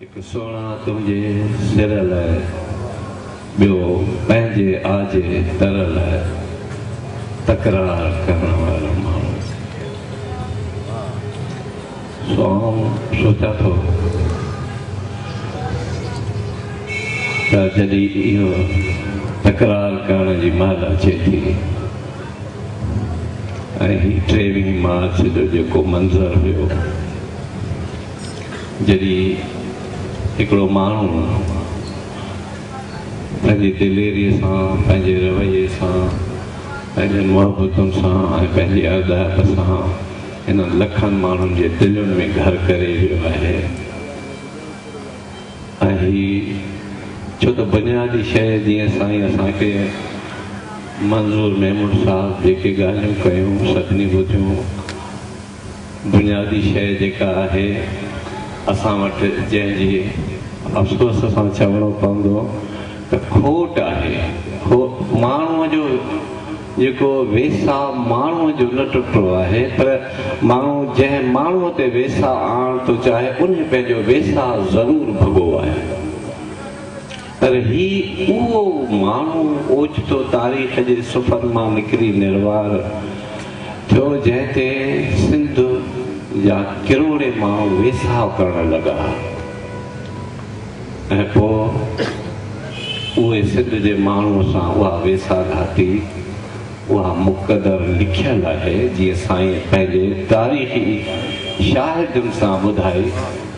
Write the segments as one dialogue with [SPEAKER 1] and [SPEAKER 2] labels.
[SPEAKER 1] एक सोना तुझे सिर लाइ ॿियो पंहिंजे आजे दर लाइ तकरार करण वारा माण्हू। सो सोचा थो त जॾहिं इहो तकरार करण जी महिल अचे थी ऐं ही 23 मार्च जो जेको मंज़र हुयो, जॾहिं हिकिड़ो माण्हू पंहिंजी दिलेरीअ सां, पंहिंजे रवैये सां, पंहिंजनि मुहबतुनि सां ऐं पंहिंजी अदायत सां हिननि लखनि माण्हुनि जे दिलुनि में घर करे वियो आहे। ऐं हीउ छो त बुनियादी शइ जीअं साईं असांखे मंज़ूर महमूद साहिब जेके ॻाल्हियूं कयूं सभिनी ॿुधियूं, बुनियादी शइ जेका आहे असां वटि जंहिंजी अफ़सोस सां चवणो पवंदो त खोट आहे। माण्हूअ जो जेको वेसा माण्हूअ जो न टुटो आहे, पर माण्हू जंहिं माण्हूअ ते वेसा आणण थो चाहे उन पंहिंजो वेसा ज़रूरु भॻो आहे। पर ही उहो माण्हू ओचितो तारीख़ जे सुफ़र मां निकिरी निर्वार थियो जंहिं ते सिंध या किरोड़े माण्हू वेसाह करण लॻा। ऐं पोइ उहे सिंध जे माण्हूअ सां उहा वेसा घाटी, उहा मुक़दर लिखियलु आहे जीअं साईं पंहिंजे तारीख़ी शाहिदुनि सां ॿुधाई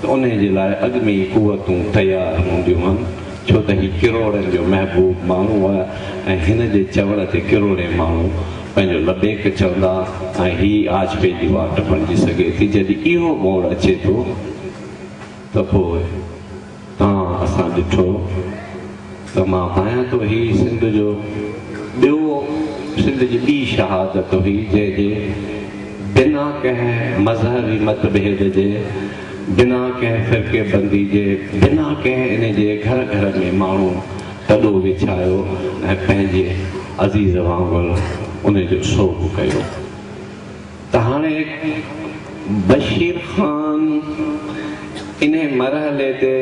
[SPEAKER 1] त उन जे लाइ अॻु में ई कुवतूं तयारु हूंदियूं आहिनि, छो त हीउ किरोड़नि जो महबूब माण्हू आहे ऐं हिन जे चवण ते किरोड़े माण्हू पंहिंजो लबेक चवंदा ऐं हीअ आज पंहिंजी वाट बणिजी सघे थी। जॾहिं इहो मोड़ अचे थो त पोइ असां ॾिठो त मां पायां थो हीअ सिंध जो ॿियो सिंध जी ॿी शहादत हुई जंहिंजे बिना कंहिं मज़हबी मतभेद जे, बिना कंहिं फ़िरके बंदी जे, बिना कंहिं इन जे घर घर में माण्हू तॾो विछायो ऐं पंहिंजे अज़ीज़ वांगुरु उन जो सोग कयो। त हाणे बशीर ख़ान इन मरहले ते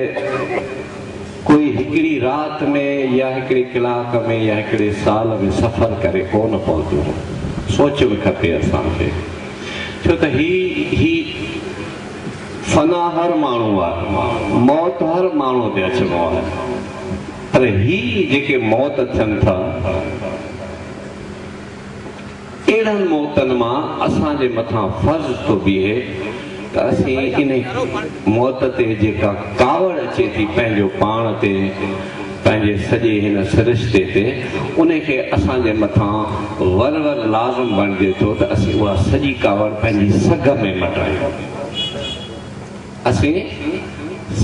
[SPEAKER 1] कोई हिकिड़ी राति में या हिकिड़े कलाक में या हिकिड़े साल में सफ़र करे कोन पहुतो। सोचणु खपे असांखे, छो त ही फना हर माण्हू आहे, मौत हर माण्हू ते अचिणो आहे, पर ही जेके मौत थियनि था अहिड़नि मौतनि मां असांजे मथां फर्ज़ थो बीहे त असीं इन मौत ते जेका कावड़ अचे थी पंहिंजो पाण ते, पंहिंजे सॼे हिन सिरिश्ते ते, उनखे असांजे मथां वर वर लाज़िम बणिजे थो त असीं उहा सॼी कावड़ पंहिंजी सघ में मटायूं। असीं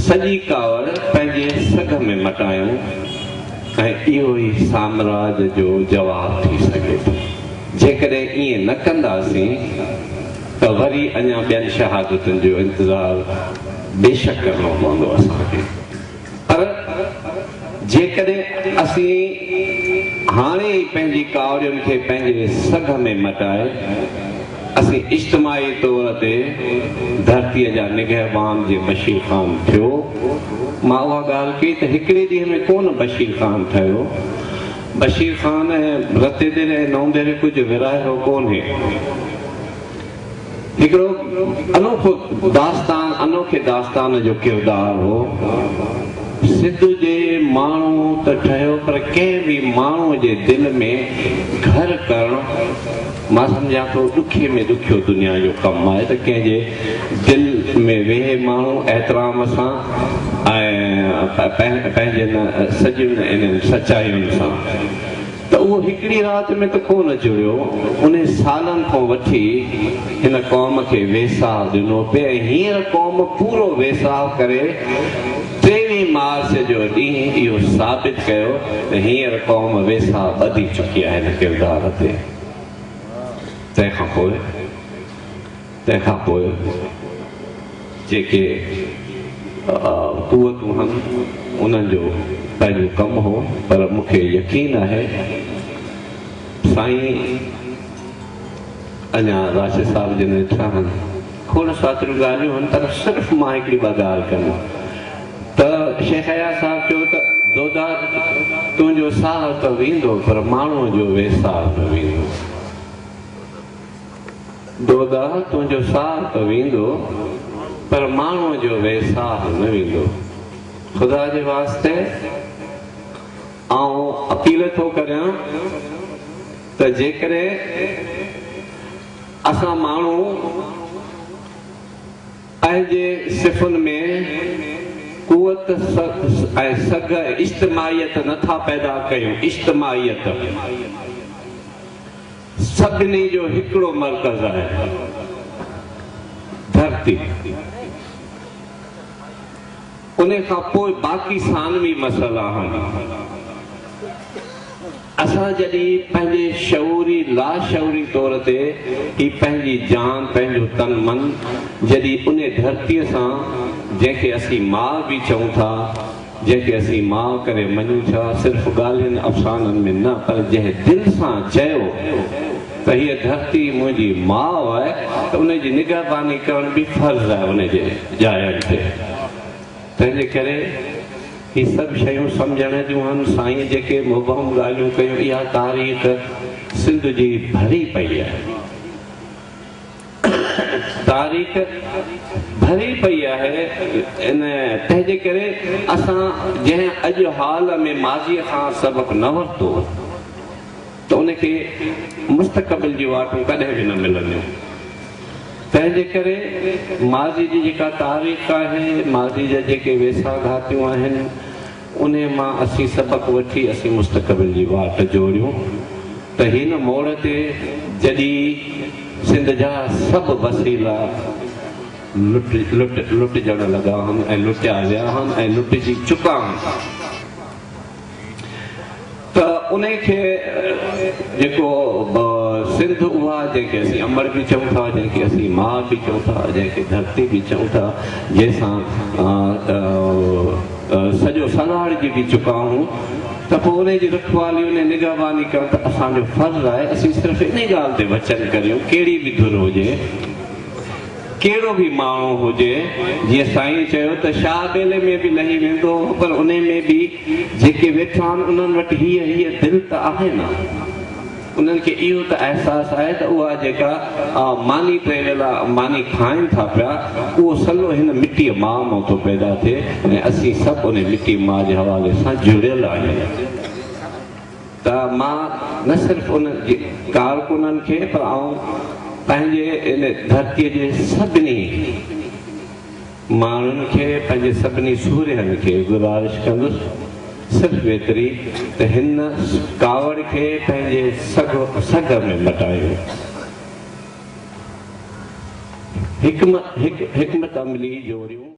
[SPEAKER 1] सॼी कावड़ पंहिंजे सघ में मटायूं ऐं इहो ई साम्राज जो जवाबु थी सघे थो। जेकॾहिं ईअं न कंदासीं त वरी अञा ॿियनि शहादतुनि जो इंतज़ारु बेशक करिणो पवंदो असांखे। पर जेकॾहिं असीं हाणे ई पंहिंजी कावड़ियुनि खे पंहिंजे सघ में मटाए असीं इज्तिमाही तौर ते धरतीअ जा निगहबान जे बशीर ख़ान थियो। मां उहा ॻाल्हि कई त हिकिड़े ॾींहं में कोन बशीर ख़ान ठहियो। बशीर ख़ान रते ते नौंदे कुझु विरायो कोन्हे। हिकिड़ो अनोखो दास्तान, अनोखे दास्तान जो किरदारु हो। सिंध जे माण्हू त ठहियो, पर कंहिं बि माण्हूअ जे दिलि में घर करणु मां सम्झां थो ॾुखे में ॾुखियो दुनिया जो कमु आहे। त कंहिंजे दिलि में वेहे माण्हू एतिराम सां ऐं पंहिंजे सॼियुनि इन्हनि सचाइयुनि सां, त उहो हिकिड़ी राति में त कोन जुड़ियो। उन सालनि खां वठी हिन क़ौम खे वेसाह ॾिनो पिए ऐं हींअर क़ौम पूरो वेसाह करे 23 मार्च जो ॾींहुं इहो साबित कयो त हींअर क़ौम वेसाह ॿधी चुकी आहे हिन किरदार ते। तंहिंखां पोइ जेके कुवतूं आहिनि उन्हनि जो पंहिंजो कमु हो, पर मूंखे यकीन आहे साईं अञा राशिद साहिब जिन ॾिठा आहिनि खोड़ सातरियूं ॻाल्हियूं आहिनि, पर सिर्फ़ु मां हिकिड़ी ॿ ॻाल्हि कंदुमि। शेख हया साहब चयो त दोदा तुंहिंजो साह त वेंदो पर माण्हूअ जो वेसाह न वेंदो। दोदा तुंहिंजो साह त वेंदो पर माण्हूअ जो वेसाह न वेंदो। ख़ुदा जे वास्ते आउं अपील थो करियां त जेकॾहिं असां माण्हू पंहिंजे सिफ़ुनि में कुवत ऐं सग इज्तिमाइयत नथा पैदा कयूं। इज्तिमाइयत सभिनी जो हिकिड़ो मर्कज़ आहे, धरती। उन खां पोइ बाक़ी सानवी मसइला आहिनि। असां जॾहिं पंहिंजे शऊरी लाशऊरी तौर ते ही पंहिंजी जान पंहिंजो तन मन जॾहिं उन धरतीअ सां जंहिंखे असीं माउ बि चऊं था, जंहिंखे असीं माउ करे मञूं था, सिर्फ़ु ॻाल्हियुनि अफ़साननि में न, पर जंहिं दिलि सां चयो त हीअ धरती मुंहिंजी माउ आहे त उनजी निगहबानी करण बि फर्ज़ु आहे उनजे जायनि ते। तंहिंजे करे ही सभु शयूं सम्झण जूं आहिनि। साईं जेके मुबहम ॻाल्हियूं कयूं, इहा तारीख़ सिंध जी भरी पई आहे, तारीख़ भरी पई आहे। तंहिंजे करे असां जंहिं अॼु हाल में माज़ीअ खां सबक़ु न वरितो त उनखे मुस्तक़बिल जी वाटूं कॾहिं बि न मिलंदियूं। तंहिंजे करे माज़ी जी जेका तारीख़ आहे, माज़ी जा जेके वेसा घातियूं आहिनि, उन मां असीं सबक़ु वठी असीं मुस्तक़बिल जी वाट जोड़ियूं त हिन मोड़ ते जॾहिं सिंध जा सभु वसीला लुटिजण लॻा आहिनि ऐं लुटिया विया आहिनि ऐं लुटिजी चुका आहिनि, त उनखे जेको सिंध उहा जंहिंखे असीं अमर बि चऊं था, जंहिंखे असीं माउ बि चऊं था, जंहिंखे धरती बि चऊं था, जंहिंसां सॼो सलाड़जी बि चुका आहियूं, त पोइ उनजी रखवाली उन निगहबानी करणु त असांजो फर्ज़ु आहे। असीं सिर्फ़ु इन ॻाल्हि ते वचन करियूं, कहिड़ी बि धुन हुजे, कहिड़ो बि माण्हू हुजे, जीअं साईं चयो त शाह बेले में बि लही वेंदो, पर उन में बि जेके वेठा आहिनि उन्हनि वटि हीअ दिलि त आहे न, उन्हनि खे इहो त अहसासु आहे त उहा जेका मानी ट्रेवियल मानी खाइनि था पिया, उहो सलो हिन मिटीअ माउ मां थो पैदा थिए ऐं असीं सभु उन मिटी माउ जे हवाले सां जुड़ियल आहियूं। त मां न सिर्फ़ु उन कारकुननि खे पर आउं पंहिंजे इन धरतीअ जे सभिनी माण्हुनि खे, पंहिंजे सभिनी सूर्यनि खे गुज़ारिश कंदुसि सिर्फ़ु एतिरी त हिन कावड़ खे पंहिंजे सग में मटायूं। हिकमत अमली जोड़ियूं।